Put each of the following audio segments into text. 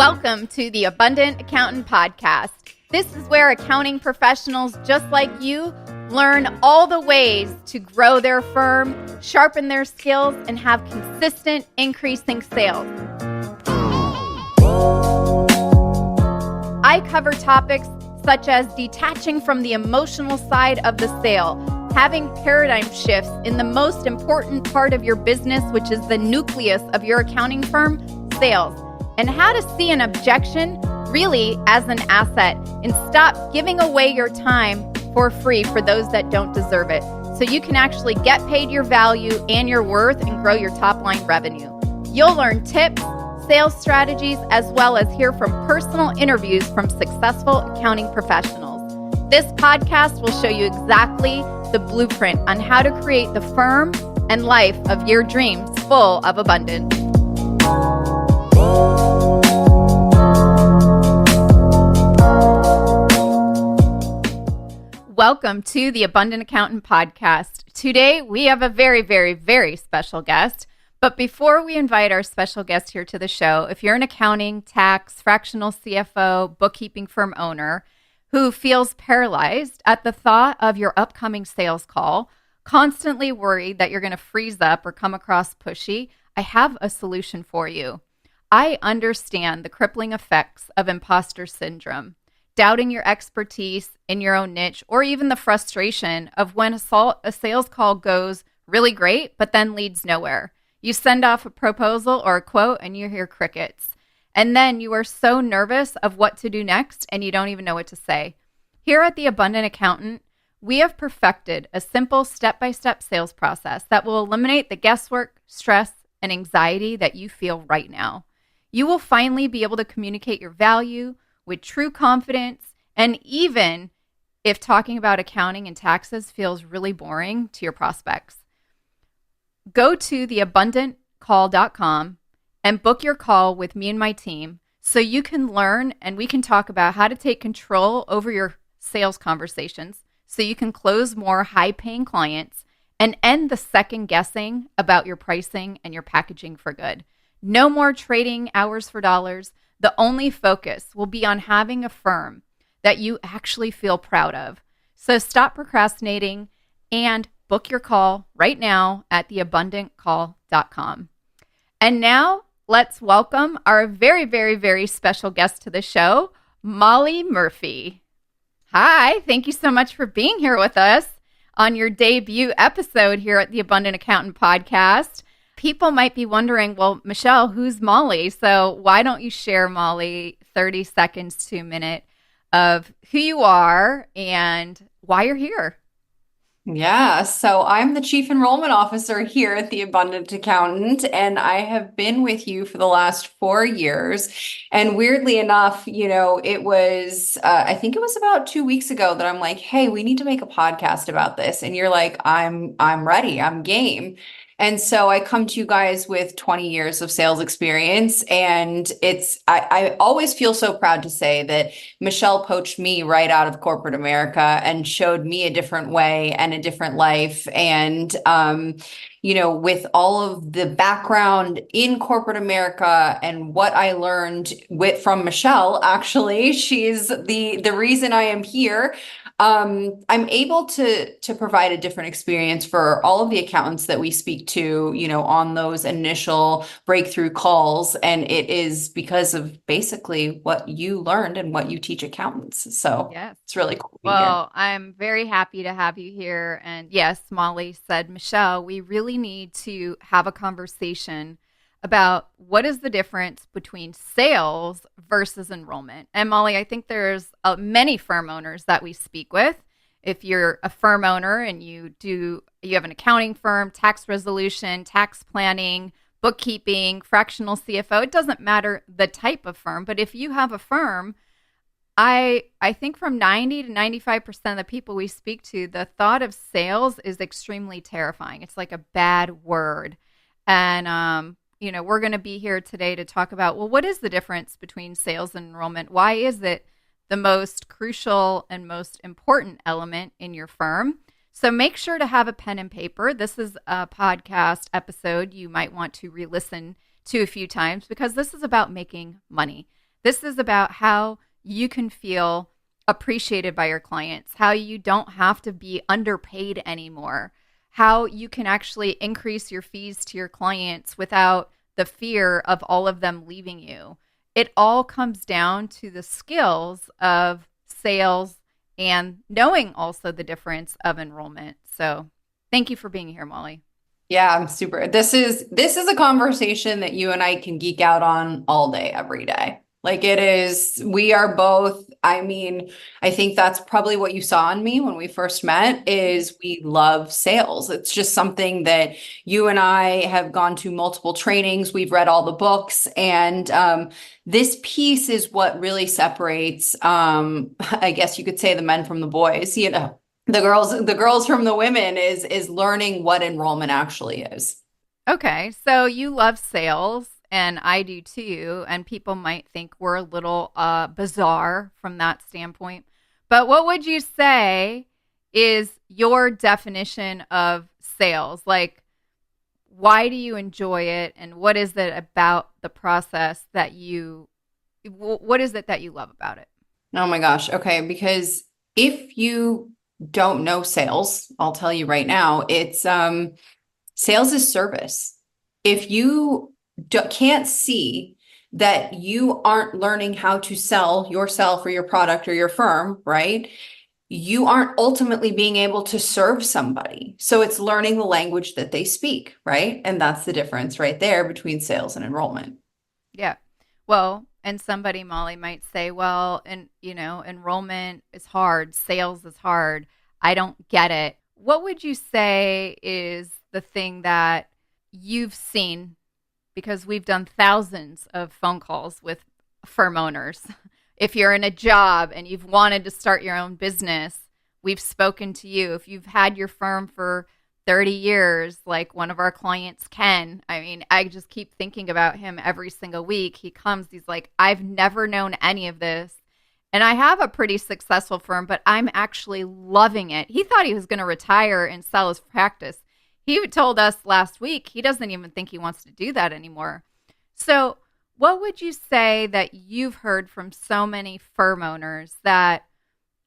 Welcome to the Abundant Accountant Podcast. This is where accounting professionals just like you learn all the ways to grow their firm, sharpen their skills, and have consistent increasing sales. I cover topics such as detaching from the emotional side of the sale, having paradigm shifts in the most important part of your business, which is the nucleus of your accounting firm, sales, and how to see an objection really as an asset and stop giving away your time for free for those that don't deserve it, so you can actually get paid your value and your worth and grow your top line revenue. You'll learn tips, sales strategies, as well as hear from personal interviews from successful accounting professionals. This podcast will show you exactly the blueprint on how to create the firm and life of your dreams full of abundance. Welcome to the Abundant Accountant Podcast. Today, we have a very, very, very special guest. But before we invite our special guest here to the show, if you're an accounting, tax, fractional CFO, bookkeeping firm owner who feels paralyzed at the thought of your upcoming sales call, constantly worried that you're going to freeze up or come across pushy, I have a solution for you. I understand the crippling effects of imposter syndrome, doubting your expertise in your own niche, or even the frustration of when a sales call goes really great, but then leads nowhere. You send off a proposal or a quote and you hear crickets. And then you are so nervous of what to do next and you don't even know what to say. Here at the Abundant Accountant, we have perfected a simple step-by-step sales process that will eliminate the guesswork, stress, and anxiety that you feel right now. You will finally be able to communicate your value with true confidence, and even if talking about accounting and taxes feels really boring to your prospects. Go to theabundantcall.com and book your call with me and my team so you can learn and we can talk about how to take control over your sales conversations so you can close more high-paying clients and end the second guessing about your pricing and your packaging for good. No more trading hours for dollars. The only focus will be on having a firm that you actually feel proud of. So stop procrastinating and book your call right now at theabundantcall.com. And now let's welcome our very, very, very special guest to the show, Molly Murphy. Hi, thank you so much for being here with us on your debut episode here at the Abundant Accountant Podcast. People might be wondering, well, Michelle, who's Molly? So why don't you share, Molly, 30 seconds to a minute of who you are and why you're here? Yeah, so I'm the Chief Enrollment Officer here at the Abundant Accountant, and I have been with you for the last 4 years. And weirdly enough, I think it was about 2 weeks ago that I'm like, hey, we need to make a podcast about this. And you're like, I'm ready, I'm game. And so I come to you guys with 20 years of sales experience. And I always feel so proud to say that Michelle poached me right out of corporate America and showed me a different way and a different life. And, with all of the background in corporate America and what I learned from Michelle, actually, she's the reason I am here. I'm able to provide a different experience for all of the accountants that we speak to, on those initial breakthrough calls. And it is because of basically what you learned and what you teach accountants. So Yes. It's really cool to be Well, here. I'm very happy to have you here. And yes, Molly said, Michelle, we really need to have a conversation about what is the difference between sales versus enrollment. And Molly, I think there's many firm owners that we speak with. If you're a firm owner and you have an accounting firm, tax resolution, tax planning, bookkeeping, fractional CFO, it doesn't matter the type of firm, but if you have a firm, I think from 90 to 95% of the people we speak to, the thought of sales is extremely terrifying. It's like a bad word. And we're going to be here today to talk about, well, what is the difference between sales and enrollment? Why is it the most crucial and most important element in your firm? So make sure to have a pen and paper. This is a podcast episode you might want to re-listen to a few times because this is about making money. This is about how you can feel appreciated by your clients, how you don't have to be underpaid anymore, how you can actually increase your fees to your clients without the fear of all of them leaving you. It all comes down to the skills of sales and knowing also the difference of enrollment. So, thank you for being here, Molly. Yeah, I'm super. This is a conversation that you and I can geek out on all day, every day. Like it is, we are both, I mean, I think that's probably what you saw in me when we first met is we love sales. It's just something that you and I have gone to multiple trainings, we've read all the books, and this piece is what really separates, I guess you could say the men from the boys, you know. The girls from the women is learning what enrollment actually is. Okay, so you love sales, and I do too. And people might think we're a little bizarre from that standpoint. But what would you say is your definition of sales? Like, why do you enjoy it, and what is it about the process that what is it that you love about it? Oh my gosh. Okay, because if you don't know sales, I'll tell you right now, it's sales is service. If you can't see that you aren't learning how to sell yourself or your product or your firm, right? You aren't ultimately being able to serve somebody. So it's learning the language that they speak, right? And that's the difference right there between sales and enrollment. Yeah. Well, and somebody, Molly, might say, well, and enrollment is hard, sales is hard. I don't get it. What would you say is the thing that you've seen? Because we've done thousands of phone calls with firm owners. If you're in a job and you've wanted to start your own business, we've spoken to you. If you've had your firm for 30 years, like one of our clients, Ken, I mean, I just keep thinking about him every single week. He comes, he's like, I've never known any of this. And I have a pretty successful firm, but I'm actually loving it. He thought he was going to retire and sell his practice. He told us last week he doesn't even think he wants to do that anymore. So, what would you say that you've heard from so many firm owners that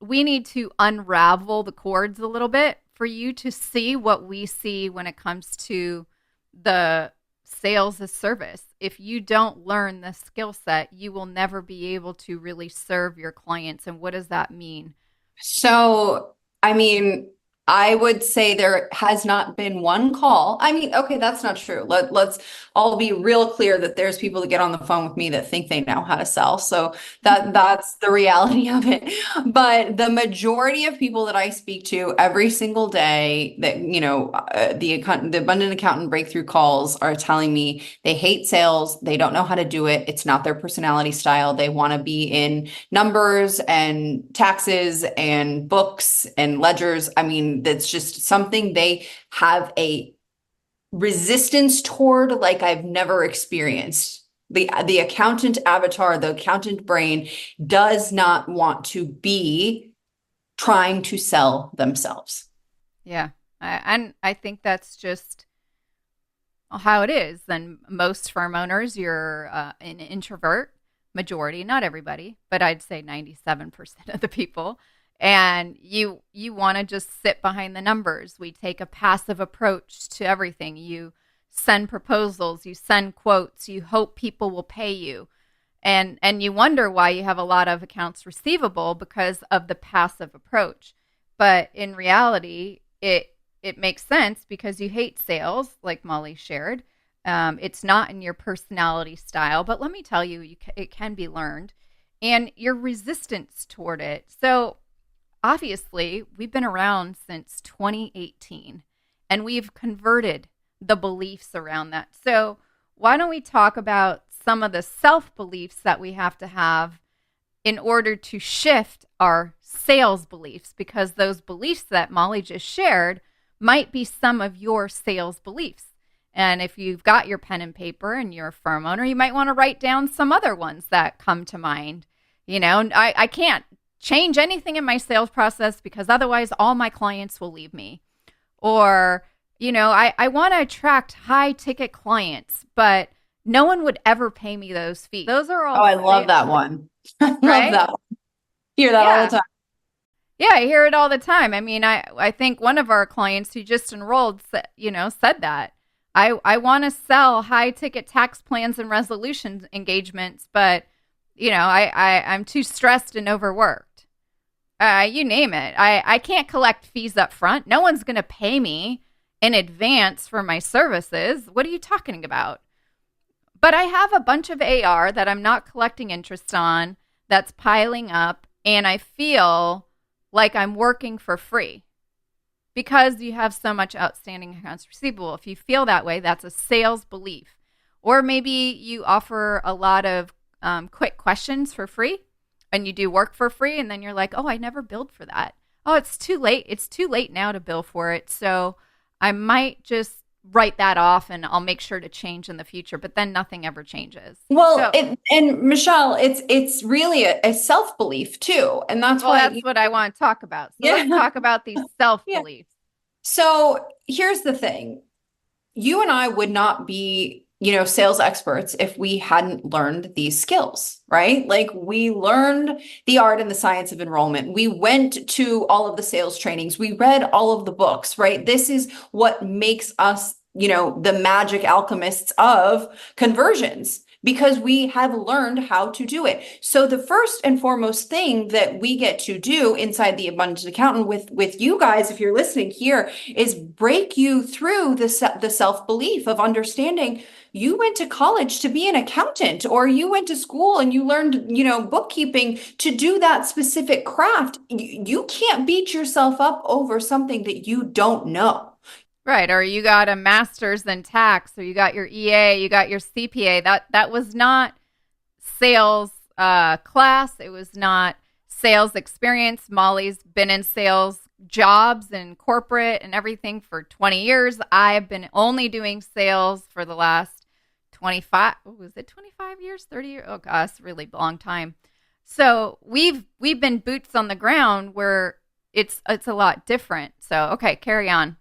we need to unravel the cords a little bit for you to see what we see when it comes to the sales as service? If you don't learn the skill set, you will never be able to really serve your clients. And what does that mean? So, I mean, I would say there has not been one call. I mean, okay, that's not true. Let's all be real clear that there's people that get on the phone with me that think they know how to sell. So that's the reality of it. But the majority of people that I speak to every single day that, the abundant accountant breakthrough calls are telling me they hate sales. They don't know how to do it. It's not their personality style. They want to be in numbers and taxes and books and ledgers. I mean, that's just something they have a resistance toward like I've never experienced. The accountant avatar, the accountant brain does not want to be trying to sell themselves. Yeah. And I think that's just how it is. And most firm owners, you're an introvert, majority, not everybody, but I'd say 97% of the people. And you want to just sit behind the numbers. We take a passive approach to everything. You send proposals, you send quotes, you hope people will pay you. And you wonder why you have a lot of accounts receivable because of the passive approach. But in reality, it makes sense because you hate sales, like Molly shared. It's not in your personality style, but let me tell you, it can be learned. And your resistance toward it. So obviously, we've been around since 2018, and we've converted the beliefs around that. So why don't we talk about some of the self-beliefs that we have to have in order to shift our sales beliefs? Because those beliefs that Molly just shared might be some of your sales beliefs. And if you've got your pen and paper and you're a firm owner, you might want to write down some other ones that come to mind. I can't change anything in my sales process because otherwise all my clients will leave me. Or, I want to attract high ticket clients, but no one would ever pay me those fees. Those are Oh, all I love that one. I love right? that one. Hear that all the Yeah. time. Yeah, I hear it all the time. I mean, I think one of our clients who just enrolled, said that. I want to sell high ticket tax plans and resolution engagements, but I'm too stressed and overworked. You name it. I can't collect fees up front. No one's going to pay me in advance for my services. What are you talking about? But I have a bunch of AR that I'm not collecting interest on that's piling up, and I feel like I'm working for free because you have so much outstanding accounts receivable. If you feel that way, that's a sales belief. Or maybe you offer a lot of quick questions for free and you do work for free, and then you're like, oh, I never billed for that. Oh, it's too late. It's too late now to bill for it. So I might just write that off and I'll make sure to change in the future, but then nothing ever changes. Well, So, and Michelle, it's really a self-belief too. And that's well, why, that's what I want to talk about. So let's yeah, talk about these self yeah. beliefs. So here's the thing. You and I would not be, sales experts if we hadn't learned these skills, right? Like we learned the art and the science of enrollment. We went to all of the sales trainings. We read all of the books, right? This is what makes us, the magic alchemists of conversions because we have learned how to do it. So the first and foremost thing that we get to do inside the Abundant Accountant with you guys, if you're listening here, is break you through the self-belief of understanding you went to college to be an accountant, or you went to school and you learned, bookkeeping to do that specific craft. You can't beat yourself up over something that you don't know. Right. Or you got a master's in tax, or you got your EA, you got your CPA. That was not sales class. It was not sales experience. Molly's been in sales jobs and corporate and everything for 20 years. I've been only doing sales for the last 25, was it 25 years, 30 years? Oh gosh, really long time. So we've been boots on the ground where it's a lot different. So okay, carry on.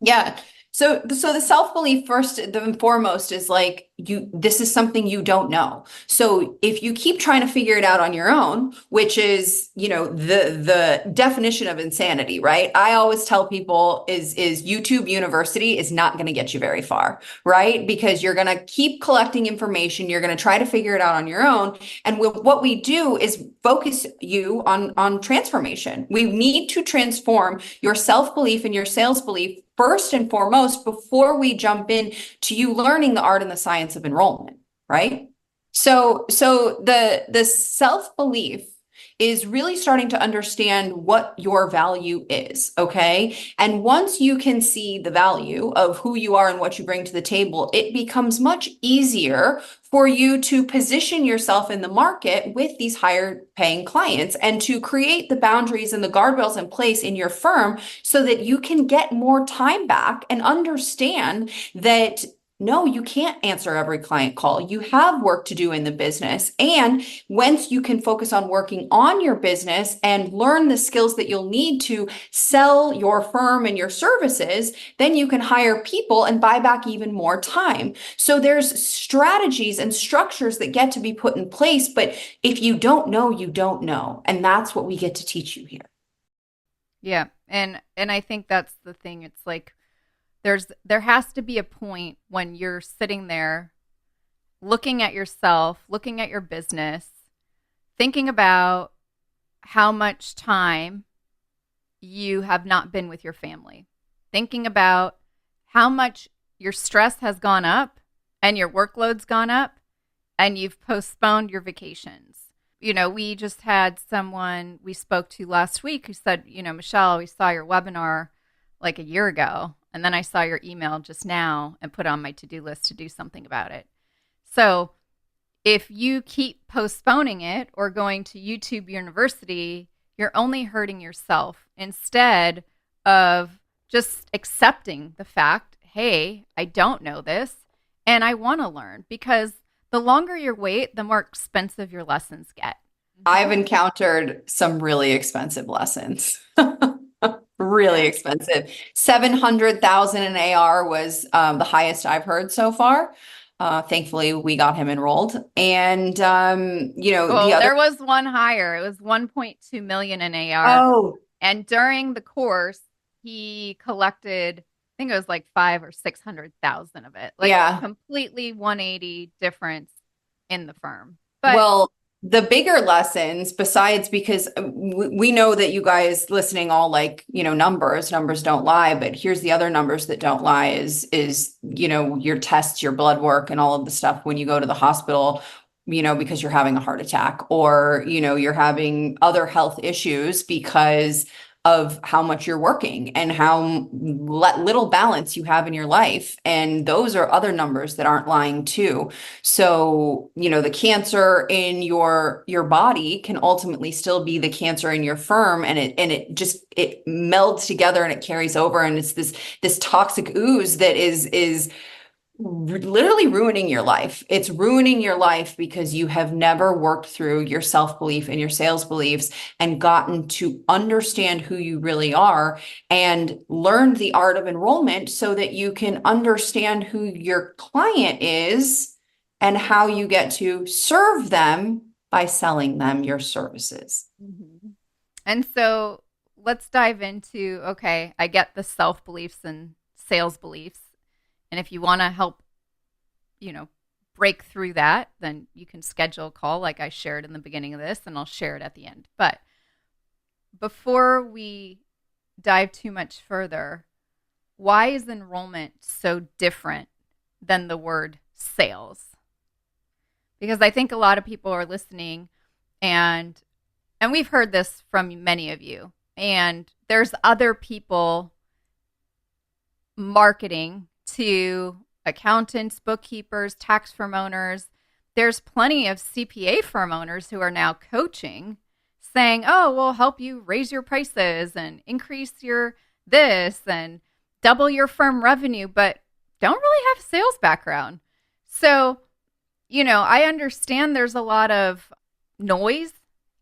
Yeah. So the self-belief first and foremost is like this is something you don't know. So if you keep trying to figure it out on your own, which is, the definition of insanity, right? I always tell people is YouTube University is not going to get you very far, right? Because you're going to keep collecting information, you're going to try to figure it out on your own. And what we do is focus you on transformation. We need to transform your self-belief and your sales belief first and foremost before we jump in to you learning the art and the science of enrollment, right? So the self-belief is really starting to understand what your value is, okay? And once you can see the value of who you are and what you bring to the table, it becomes much easier for you to position yourself in the market with these higher paying clients and to create the boundaries and the guardrails in place in your firm so that you can get more time back and understand that no, you can't answer every client call. You have work to do in the business. And once you can focus on working on your business and learn the skills that you'll need to sell your firm and your services, then you can hire people and buy back even more time. So there's strategies and structures that get to be put in place. But if you don't know, you don't know. And that's what we get to teach you here. Yeah. And I think that's the thing. It's like there has to be a point when you're sitting there looking at yourself, looking at your business, thinking about how much time you have not been with your family, thinking about how much your stress has gone up and your workload's gone up and you've postponed your vacations. We just had someone we spoke to last week who said, Michelle, we saw your webinar like a year ago. And then I saw your email just now and put on my to-do list to do something about it. So if you keep postponing it or going to YouTube University, you're only hurting yourself instead of just accepting the fact, hey, I don't know this and I want to learn, because the longer you wait, the more expensive your lessons get. I've encountered some really expensive lessons. Really expensive. 700,000 in AR was the highest I've heard so far. Thankfully, we got him enrolled. And, the Well, other, there was one higher. It was 1.2 million in AR. oh, And during the course, he collected, I think it was like five or 600,000 of it, like yeah. completely 180 difference in the firm. But Well, the bigger lessons, besides because we know that you guys listening all like, numbers don't lie, but here's the other numbers that don't lie is, your tests, your blood work and all of the stuff when you go to the hospital, because you're having a heart attack or, you're having other health issues because of how much you're working and how little balance you have in your life. And those are other numbers that aren't lying too. So, the cancer in your body can ultimately still be the cancer in your firm, and it melds together and it carries over, and it's this toxic ooze that is literally ruining your life. It's ruining your life because you have never worked through your self-belief and your sales beliefs and gotten to understand who you really are and learned the art of enrollment so that you can understand who your client is and how you get to serve them by selling them your services. Mhm. And so let's dive into, okay, I get the self beliefs and sales beliefs. And if you want to help, you know, break through that, then you can schedule a call like I shared in the beginning of this, and I'll share it at the end. But before we dive too much further, why is enrollment so different than the word sales? Because I think a lot of people are listening, and we've heard this from many of you. And there's other people marketing to accountants, bookkeepers, tax firm owners. There's plenty of CPA firm owners who are now coaching, saying, oh, we'll help you raise your prices and increase your this and double your firm revenue, but don't really have a sales background. So, I understand there's a lot of noise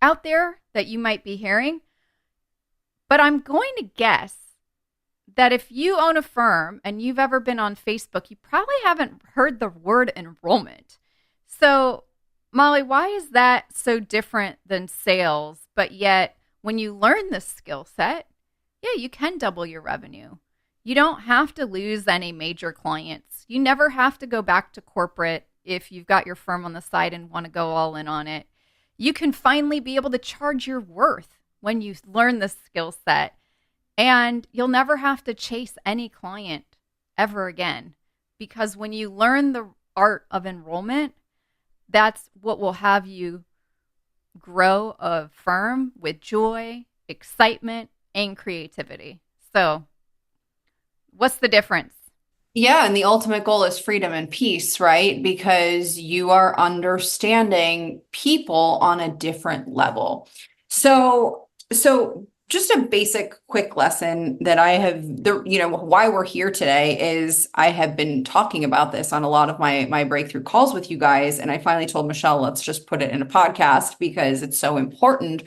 out there that you might be hearing, but I'm going to guess that if you own a firm and you've ever been on Facebook, you probably haven't heard the word enrollment. So, Molly, why is that so different than sales? But yet, when you learn this skill set, yeah, you can double your revenue. You don't have to lose any major clients. You never have to go back to corporate if you've got your firm on the side and want to go all in on it. You can finally be able to charge your worth when you learn this skill set. And you'll never have to chase any client ever again. Because when you learn the art of enrollment, that's what will have you grow a firm with joy, excitement, and creativity. So, what's the difference? Yeah, and the ultimate goal is freedom and peace, right? Because you are understanding people on a different level. So just a basic quick lesson that I have, why we're here today is I have been talking about this on a lot of my breakthrough calls with you guys. And I finally told Michelle, let's just put it in a podcast because it's so important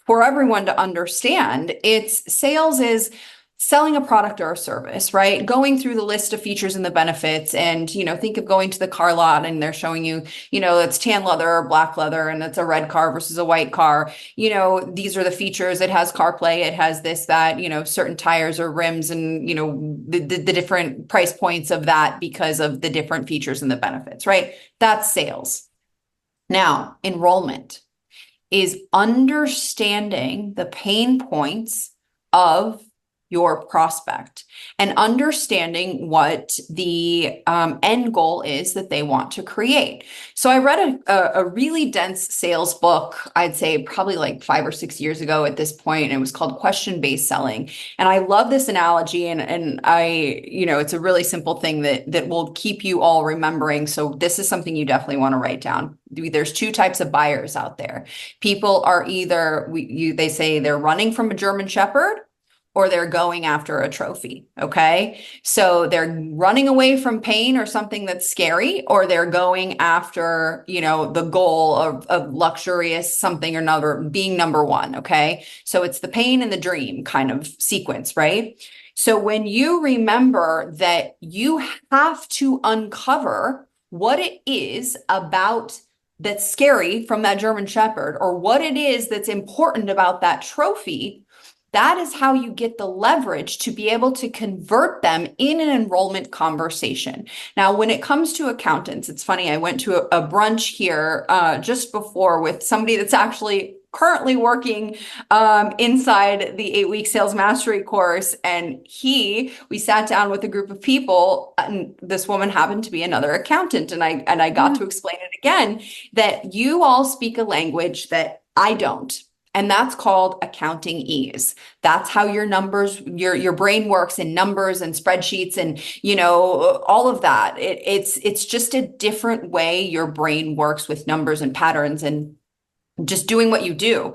for everyone to understand. Sales is selling a product or a service, right? Going through the list of features and the benefits, and think of going to the car lot and they're showing you, it's tan leather or black leather and it's a red car versus a white car. These are the features. It has CarPlay, it has this, that, certain tires or rims, and the different price points of that because of the different features and the benefits, right? That's sales. Now, enrollment is understanding the pain points of your prospect and understanding what the end goal is that they want to create. So I read a really dense sales book, I'd say probably like 5 or 6 years ago at this point, and it was called Question-Based Selling. And I love this analogy, and I, it's a really simple thing that will keep you all remembering. So this is something you definitely want to write down. There's two types of buyers out there. People are either, they say they're running from a German Shepherd, or they're going after a trophy. Okay. So they're running away from pain or something that's scary, or they're going after, the goal of luxurious something or another, being number one. Okay. So it's the pain and the dream kind of sequence, right? So when you remember that you have to uncover what it is about that's scary from that German Shepherd, or what it is that's important about that trophy, that is how you get the leverage to be able to convert them in an enrollment conversation. Now, when it comes to accountants, it's funny, I went to a brunch here just before with somebody that's actually currently working inside the 8-week sales mastery course. And we sat down with a group of people, and this woman happened to be another accountant. And I got to explain it again, that you all speak a language that I don't. And that's called accounting ease. That's how your numbers, your brain works in numbers and spreadsheets and, all of that. It's just a different way your brain works with numbers and patterns and just doing what you do.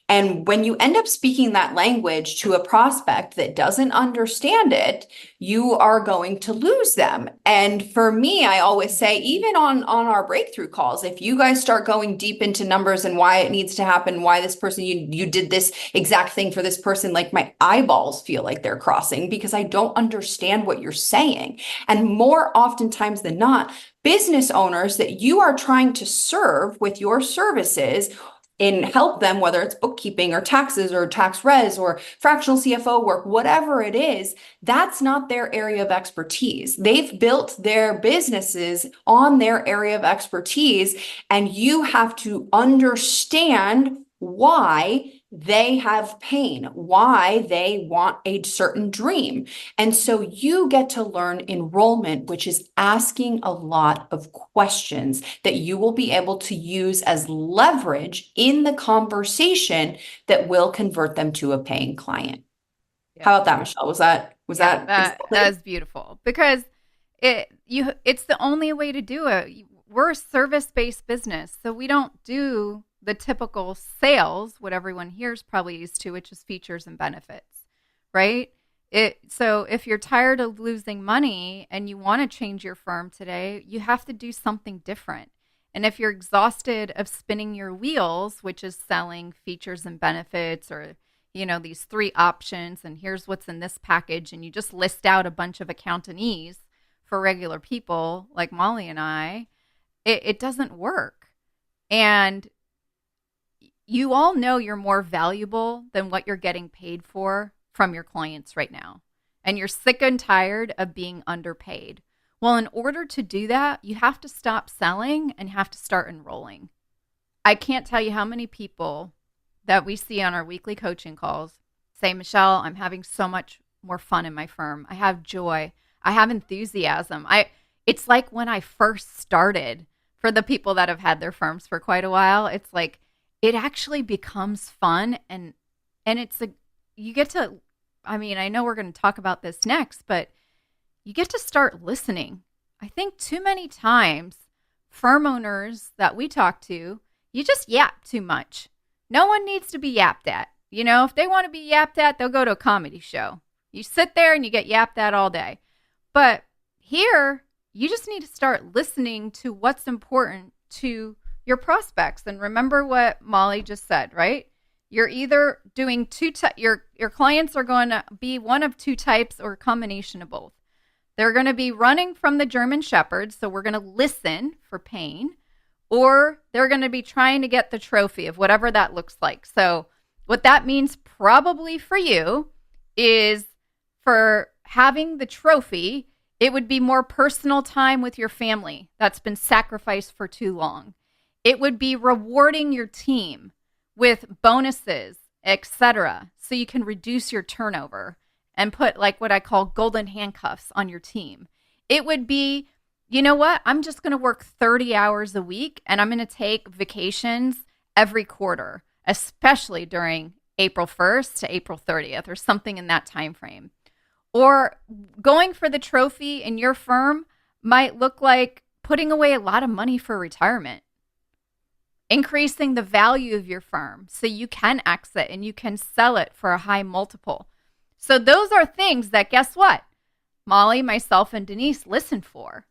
And when you end up speaking that language to a prospect that doesn't understand it, you are going to lose them. And for me, I always say, even on our breakthrough calls, if you guys start going deep into numbers and why it needs to happen, why this person, you did this exact thing for this person, like my eyeballs feel like they're crossing because I don't understand what you're saying. And more oftentimes than not, business owners that you are trying to serve with your services and help them, whether it's bookkeeping or taxes or tax res or fractional CFO work, whatever it is, that's not their area of expertise. They've built their businesses on their area of expertise, and you have to understand why they have pain, why they want a certain dream. And so you get to learn enrollment, which is asking a lot of questions that you will be able to use as leverage in the conversation that will convert them to a paying client. Yeah. How about that, Michelle? Was that That is beautiful because it's the only way to do it. We're a service-based business, so we don't do the typical sales, what everyone here is probably used to, which is features and benefits, right? So if you're tired of losing money and you want to change your firm today, you have to do something different. And if you're exhausted of spinning your wheels, which is selling features and benefits or, these 3 options and here's what's in this package, and you just list out a bunch of accountanese for regular people like Molly and I, it doesn't work. And you all know you're more valuable than what you're getting paid for from your clients right now. And you're sick and tired of being underpaid. Well, in order to do that, you have to stop selling and have to start enrolling. I can't tell you how many people that we see on our weekly coaching calls say, Michelle, I'm having so much more fun in my firm. I have joy. I have enthusiasm. It's like when I first started, for the people that have had their firms for quite a while, it's like, it actually becomes fun and you get to, I know we're going to talk about this next, but you get to start listening. I think too many times firm owners that we talk to, you just yap too much. No one needs to be yapped at. If they want to be yapped at, they'll go to a comedy show. You sit there and you get yapped at all day. But here, you just need to start listening to what's important to your prospects. And remember what Molly just said, right? You're either doing your clients are going to be one of 2 types or a combination of both. They're going to be running from the German Shepherd, so we're going to listen for pain, or they're going to be trying to get the trophy of whatever that looks like. So what that means probably for you is for having the trophy, it would be more personal time with your family that's been sacrificed for too long. It would be rewarding your team with bonuses, etc., so you can reduce your turnover and put like what I call golden handcuffs on your team. It would be, you know what? I'm just going to work 30 hours a week and I'm going to take vacations every quarter, especially during April 1st to April 30th or something in that time frame. Or going for the trophy in your firm might look like putting away a lot of money for retirement, increasing the value of your firm so you can exit and you can sell it for a high multiple. So those are things that, guess what? Molly, myself, and Denise listen for.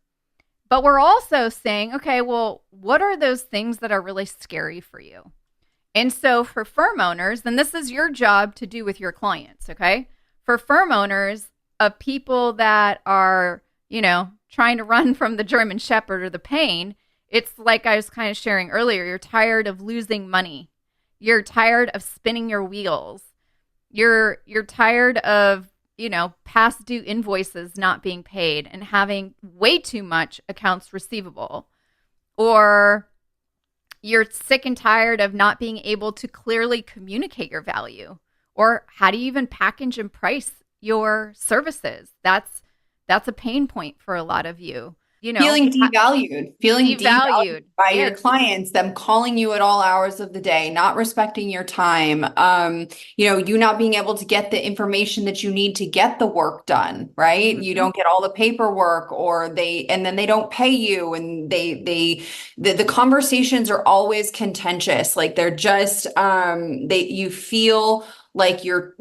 But we're also saying, okay, well, what are those things that are really scary for you? And so for firm owners, and this is your job to do with your clients, okay? For firm owners of people that are, trying to run from the German Shepherd or the pain. It's like I was kind of sharing earlier. You're tired of losing money. You're tired of spinning your wheels. You're tired of, past due invoices not being paid and having way too much accounts receivable. Or you're sick and tired of not being able to clearly communicate your value. Or how do you even package and price your services? That's a pain point for a lot of you. Feeling devalued Devalued. by Yeah. your clients, them calling you at all hours of the day, not respecting your time, you not being able to get the information that you need to get the work done, right? You don't get all the paperwork, and then they don't pay you, and the conversations are always contentious. Like they're just, you feel like you're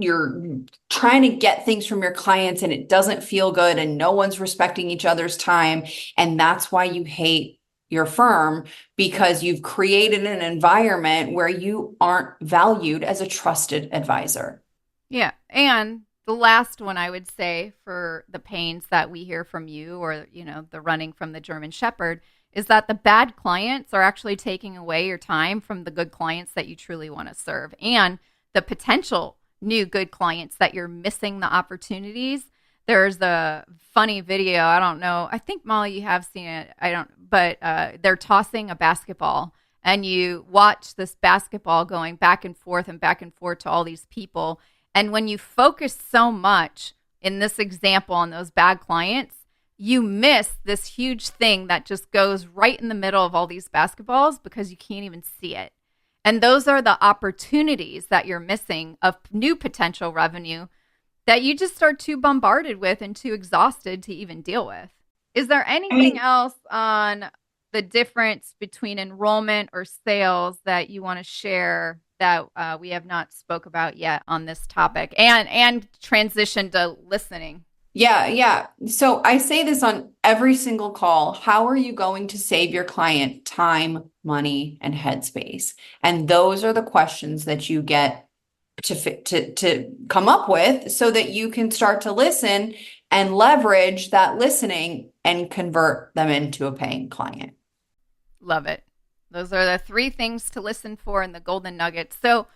trying to get things from your clients and it doesn't feel good and no one's respecting each other's time. And that's why you hate your firm, because you've created an environment where you aren't valued as a trusted advisor. Yeah. And the last one I would say for the pains that we hear from you, or, the running from the German Shepherd, is that the bad clients are actually taking away your time from the good clients that you truly want to serve. And the potential new good clients that you're missing the opportunities. There's a funny video. I don't know. I think, Molly, you have seen it. I don't, but they're tossing a basketball and you watch this basketball going back and forth to all these people. And when you focus so much in this example on those bad clients, you miss this huge thing that just goes right in the middle of all these basketballs because you can't even see it. And those are the opportunities that you're missing of new potential revenue that you just are too bombarded with and too exhausted to even deal with. Is there anything else on the difference between enrollment or sales that you want to share that we have not spoke about yet on this topic, and transition to listening? Yeah. So I say this on every single call. How are you going to save your client time, money, and headspace? And those are the questions that you get to come up with so that you can start to listen and leverage that listening and convert them into a paying client. Love it. Those are the 3 things to listen for in the golden nuggets. So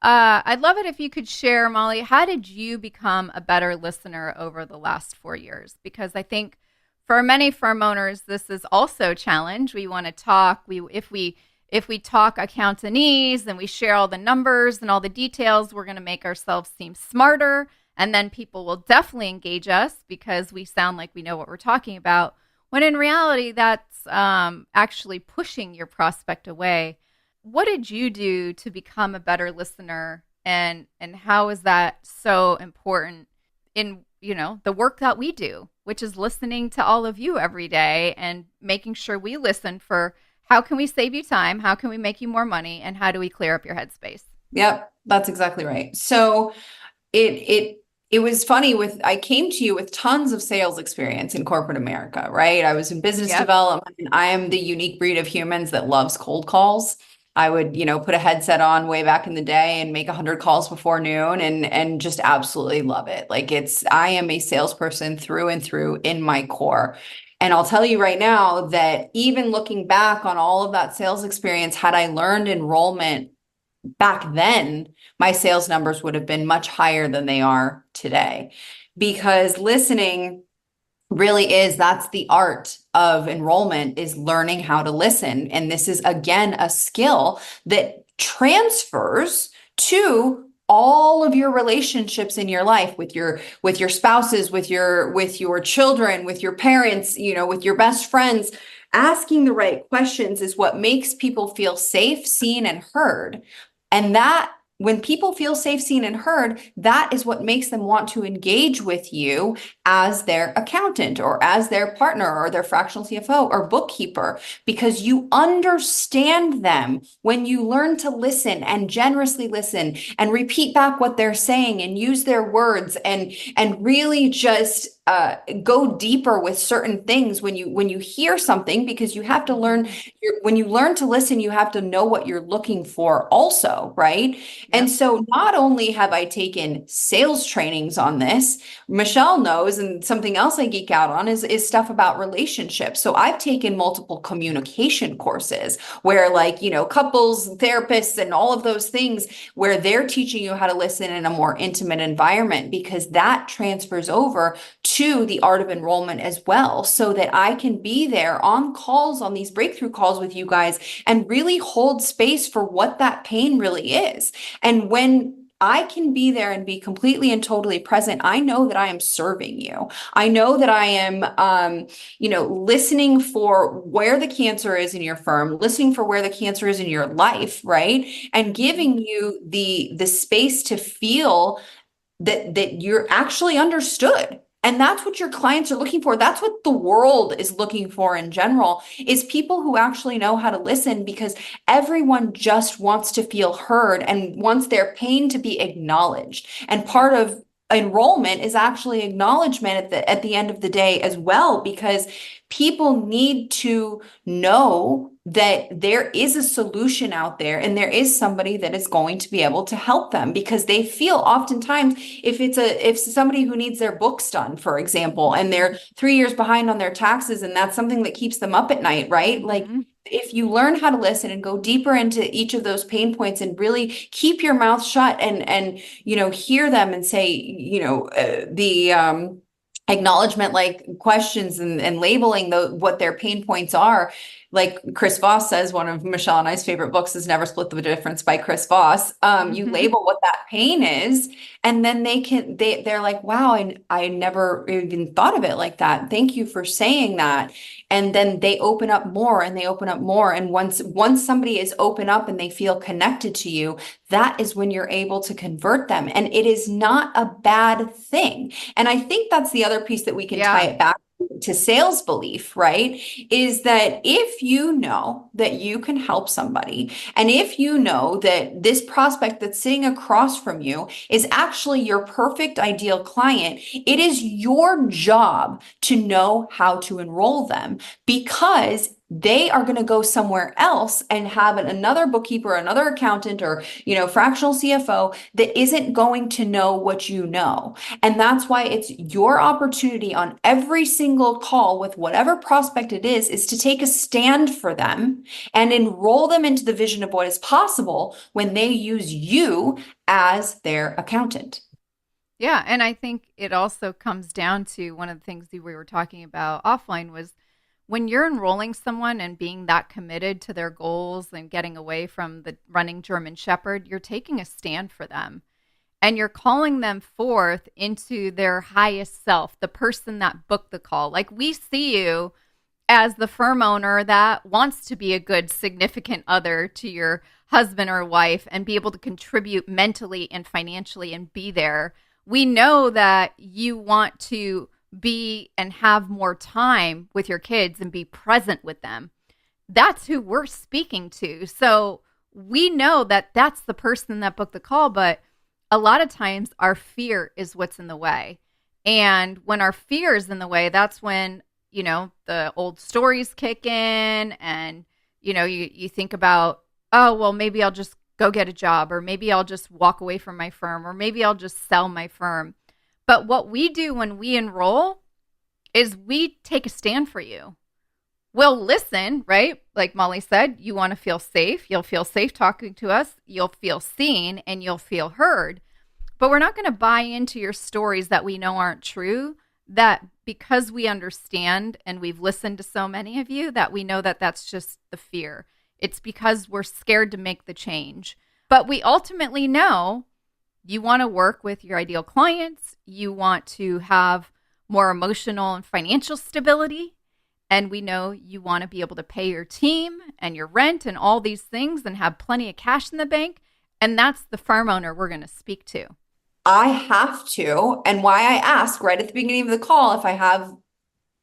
I'd love it if you could share, Molly, how did you become a better listener over the last 4 years? Because I think for many firm owners, this is also a challenge. We want to talk. If we talk accountanese and we share all the numbers and all the details, we're going to make ourselves seem smarter. And then people will definitely engage us because we sound like we know what we're talking about. When in reality, that's actually pushing your prospect away. What did you do to become a better listener, and how is that so important in the work that we do, which is listening to all of you every day and making sure we listen for how can we save you time, how can we make you more money, and how do we clear up your headspace? Yep, that's exactly right. So it was funny. I came to you with tons of sales experience in corporate America, right? I was in business development, and I am the unique breed of humans that loves cold calls. I would, put a headset on way back in the day and make 100 calls before noon and just absolutely love it. Like I am a salesperson through and through in my core. And I'll tell you right now that even looking back on all of that sales experience, had I learned enrollment back then, my sales numbers would have been much higher than they are today. Because listening really is, that's the art of enrollment, is learning how to listen. And this is, again, a skill that transfers to all of your relationships in your life, with your spouses, with your children, with your parents, with your best friends. Asking the right questions is what makes people feel safe, seen, and heard. And that, when people feel safe, seen, and heard, that is what makes them want to engage with you as their accountant or as their partner or their fractional CFO or bookkeeper, because you understand them. When you learn to listen and generously listen and repeat back what they're saying and use their words and really just go deeper with certain things when you hear something, because you have to learn. When you learn to listen, you have to know what you're looking for also, right? And Yep. so not only have I taken sales trainings on this, Michelle knows, and something else I geek out on is stuff about relationships. So I've taken multiple communication courses where, like, couples therapists and all of those things, where they're teaching you how to listen in a more intimate environment, because that transfers over to the art of enrollment as well, so that I can be there on calls, on these breakthrough calls with you guys, and really hold space for what that pain really is. And when I can be there and be completely and totally present, I know that I am serving you. I know that I am, listening for where the cancer is in your firm, listening for where the cancer is in your life, right? And giving you the space to feel that you're actually understood. And that's what your clients are looking for. That's what the world is looking for in general, is people who actually know how to listen, because everyone just wants to feel heard and wants their pain to be acknowledged. And part of enrollment is actually acknowledgement at the end of the day as well, because people need to know that there is a solution out there and there is somebody that is going to be able to help them, because they feel oftentimes, if somebody who needs their books done, for example, and they're 3 years behind on their taxes, and that's something that keeps them up at night, right? Like, if you learn how to listen and go deeper into each of those pain points and really keep your mouth shut and hear them and say, the acknowledgement, like questions, and labeling what their pain points are. Like Chris Voss says, one of Michelle and I's favorite books is Never Split the Difference by Chris Voss. You label what that pain is, and then they're like, wow, I never even thought of it like that. Thank you for saying that. And then they open up more and they open up more. And once somebody is open up and they feel connected to you, that is when you're able to convert them. And it is not a bad thing. And I think that's the other piece that we can tie Yeah. it back to sales belief, right? Is that if you know that you can help somebody, and if you know that this prospect that's sitting across from you is actually your perfect ideal client, it is your job to know how to enroll them, because they are going to go somewhere else and have another bookkeeper, another accountant, or fractional CFO that isn't going to know what you know. And that's why it's your opportunity on every single call with whatever prospect it is to take a stand for them and enroll them into the vision of what is possible when they use you as their accountant. Yeah. And I think it also comes down to one of the things that we were talking about offline was when you're enrolling someone and being that committed to their goals and getting away from the running German Shepherd, you're taking a stand for them and you're calling them forth into their highest self, the person that booked the call. Like, we see you as the firm owner that wants to be a good significant other to your husband or wife and be able to contribute mentally and financially and be there. We know that you want to be and have more time with your kids and be present with them. That's who we're speaking to. So we know that that's the person that booked the call, but a lot of times our fear is what's in the way. And when our fear is in the way, that's when, the old stories kick in and, you think about, oh, well, maybe I'll just go get a job, or maybe I'll just walk away from my firm, or maybe I'll just sell my firm. But what we do when we enroll is we take a stand for you. We'll listen, right? Like Molly said, you want to feel safe. You'll feel safe talking to us. You'll feel seen and you'll feel heard. But we're not going to buy into your stories that we know aren't true, that because we understand and we've listened to so many of you, that we know that that's just the fear. It's because we're scared to make the change. But we ultimately know you want to work with your ideal clients. You want to have more emotional and financial stability. And we know you want to be able to pay your team and your rent and all these things and have plenty of cash in the bank. And that's the firm owner we're going to speak to. I have to, and why I ask right at the beginning of the call if I have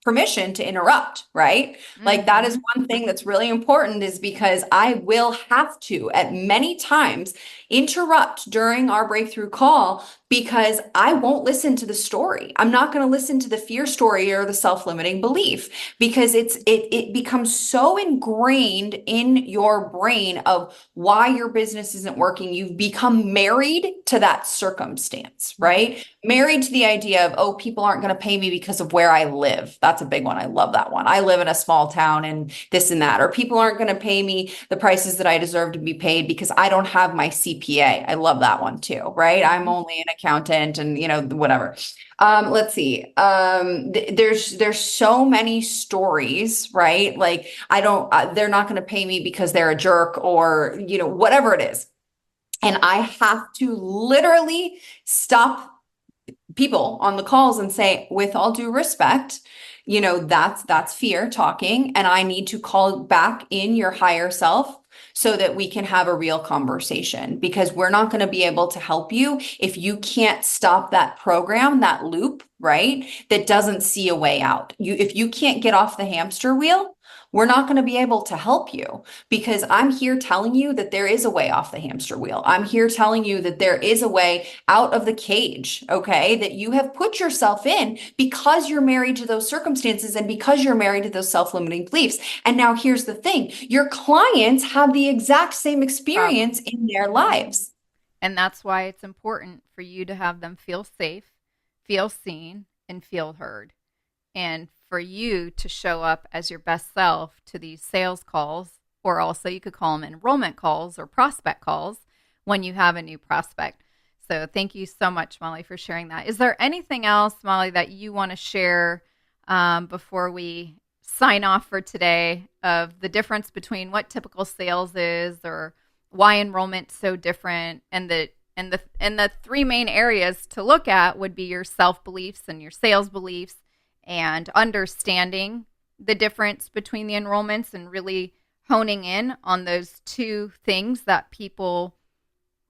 permission to interrupt, right? Like, that is one thing that's really important, is because I will have to at many times interrupt during our breakthrough call because I won't listen to the story. I'm not going to listen to the fear story or the self-limiting belief because it becomes so ingrained in your brain of why your business isn't working. You've become married to that circumstance, right? Married to the idea of, oh, people aren't going to pay me because of where I live. That's a big one. I love that one. I live in a small town and this and that. Or people aren't going to pay me the prices that I deserve to be paid because I don't have my CPA. I love that one too, right? I'm only an accountant and, whatever. Let's see. There's so many stories, right? Like I don't, they're not going to pay me because they're a jerk or, whatever it is. And I have to literally stop people on the calls and say, with all due respect, that's fear talking, and I need to call back in your higher self so that we can have a real conversation, because we're not going to be able to help you if you can't stop that program, that loop, right? That doesn't see a way out. If you can't get off the hamster wheel, we're not going to be able to help you, because I'm here telling you that there is a way off the hamster wheel. I'm here telling you that there is a way out of the cage, okay, that you have put yourself in because you're married to those circumstances and because you're married to those self-limiting beliefs. And now here's the thing, your clients have the exact same experience Problem. in their lives. And that's why it's important for you to have them feel safe, feel seen, and feel heard. And for you to show up as your best self to these sales calls, or also you could call them enrollment calls or prospect calls when you have a new prospect. So thank you so much, Molly, for sharing that. Is there anything else, Molly, that you want to share before we sign off for today, of the difference between what typical sales is, or why enrollment's so different, and the three main areas to look at would be your self beliefs and your sales beliefs, and understanding the difference between the enrollments and really honing in on those two things that people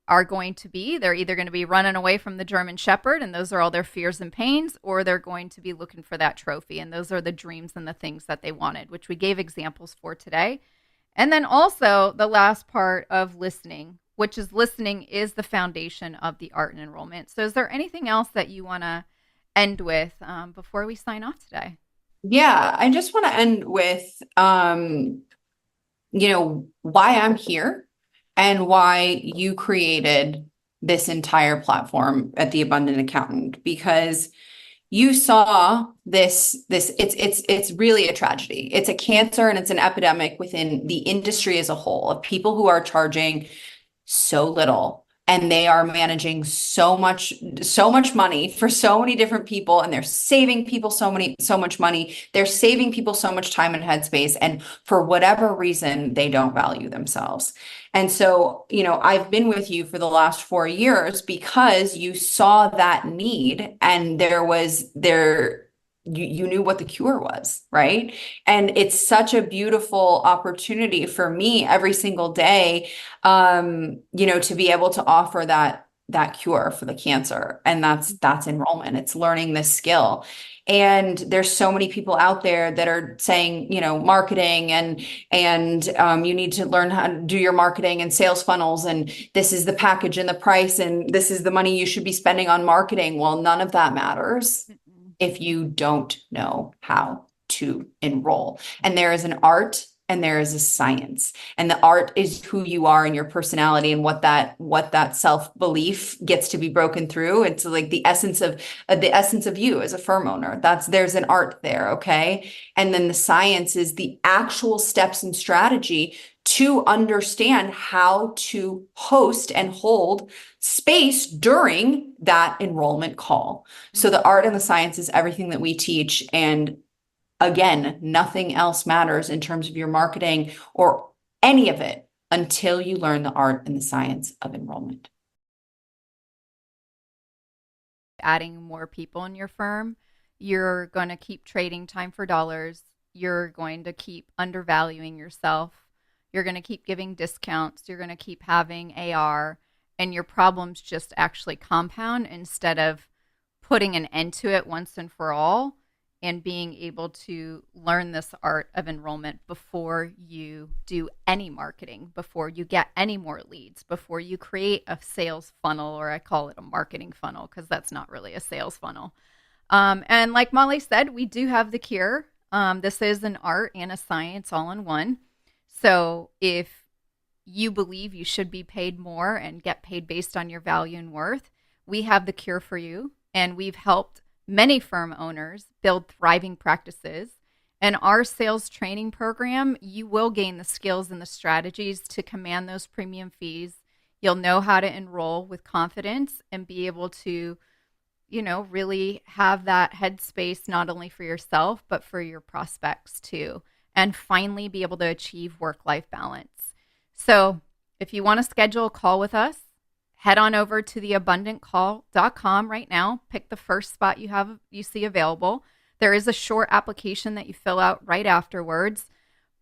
are going to be. They're either going to be running away from the German Shepherd, and those are all their fears and pains, or they're going to be looking for that trophy, and those are the dreams and the things that they wanted, which we gave examples for today. And then also the last part of listening, which is listening is the foundation of the art and enrollment. So is there anything else that you want to end with before we sign off today? Yeah, I just want to end with, why I'm here and why you created this entire platform at the Abundant Accountant, because you saw it's really a tragedy. It's a cancer and it's an epidemic within the industry as a whole, of people who are charging so little, and they are managing so much money for so many different people, and they're saving people so much money. They're saving people so much time and headspace, and for whatever reason they don't value themselves. And so, I've been with you for the last 4 years because you saw that need, and you knew what the cure was, right? And it's such a beautiful opportunity for me every single day, to be able to offer that cure for the cancer. And that's enrollment. It's learning this skill. And there's so many people out there that are saying, marketing and you need to learn how to do your marketing and sales funnels, and this is the package and the price, and this is the money you should be spending on marketing. Well, none of that matters if you don't know how to enroll. And there is an art and there is a science. And the art is who you are and your personality, and what that self-belief gets to be broken through. It's like the essence of you as a firm owner. There's an art there, okay? And then the science is the actual steps and strategy to understand how to host and hold space during that enrollment call. So the art and the science is everything that we teach. And again, nothing else matters in terms of your marketing or any of it until you learn the art and the science of enrollment. Adding more people in your firm, you're going to keep trading time for dollars. You're going to keep undervaluing yourself. You're going to keep giving discounts. You're going to keep having AR, and your problems just actually compound instead of putting an end to it once and for all. and being able to learn this art of enrollment before you do any marketing, before you get any more leads, before you create a sales funnel, or I call it a marketing funnel because that's not really a sales funnel. And like Molly said, we do have the cure. This is an art and a science all in one. So if you believe you should be paid more and get paid based on your value and worth, we have the cure for you. And we've helped many firm owners build thriving practices. In our sales training program, you will gain the skills and the strategies to command those premium fees. You'll know how to enroll with confidence and be able to, really have that headspace not only for yourself, but for your prospects too. And finally, be able to achieve work-life balance. So if you want to schedule a call with us, head on over to theabundantcall.com right now. Pick the first spot you see available. There is a short application that you fill out right afterwards,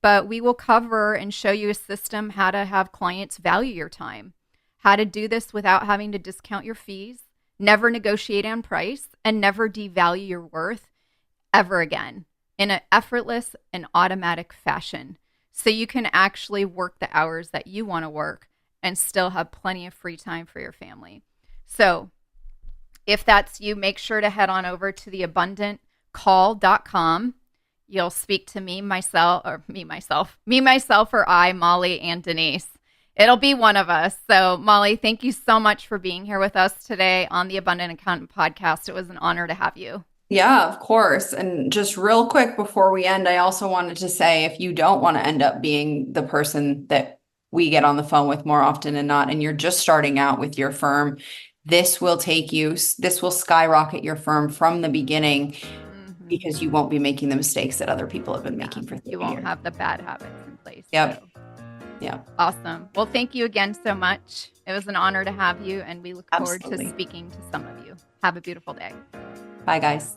but we will cover and show you a system how to have clients value your time, how to do this without having to discount your fees, never negotiate on price, and never devalue your worth ever again in an effortless and automatic fashion. So you can actually work the hours that you want to work and still have plenty of free time for your family. So if that's you, make sure to head on over to theabundantcall.com. You'll speak to me, myself, or I, Molly, and Denise. It'll be one of us. So Molly, thank you so much for being here with us today on the Abundant Accountant podcast. It was an honor to have you. Yeah, of course. And just real quick before we end, I also wanted to say, if you don't want to end up being the person that we get on the phone with more often than not, and you're just starting out with your firm, this will skyrocket your firm from the beginning, because you won't be making the mistakes that other people have been making for 30 years. You won't have the bad habits in place. Yep. So. Yeah. Awesome. Well, thank you again so much. It was an honor to have you, and we look forward to speaking to some of you. Have a beautiful day. Bye, guys.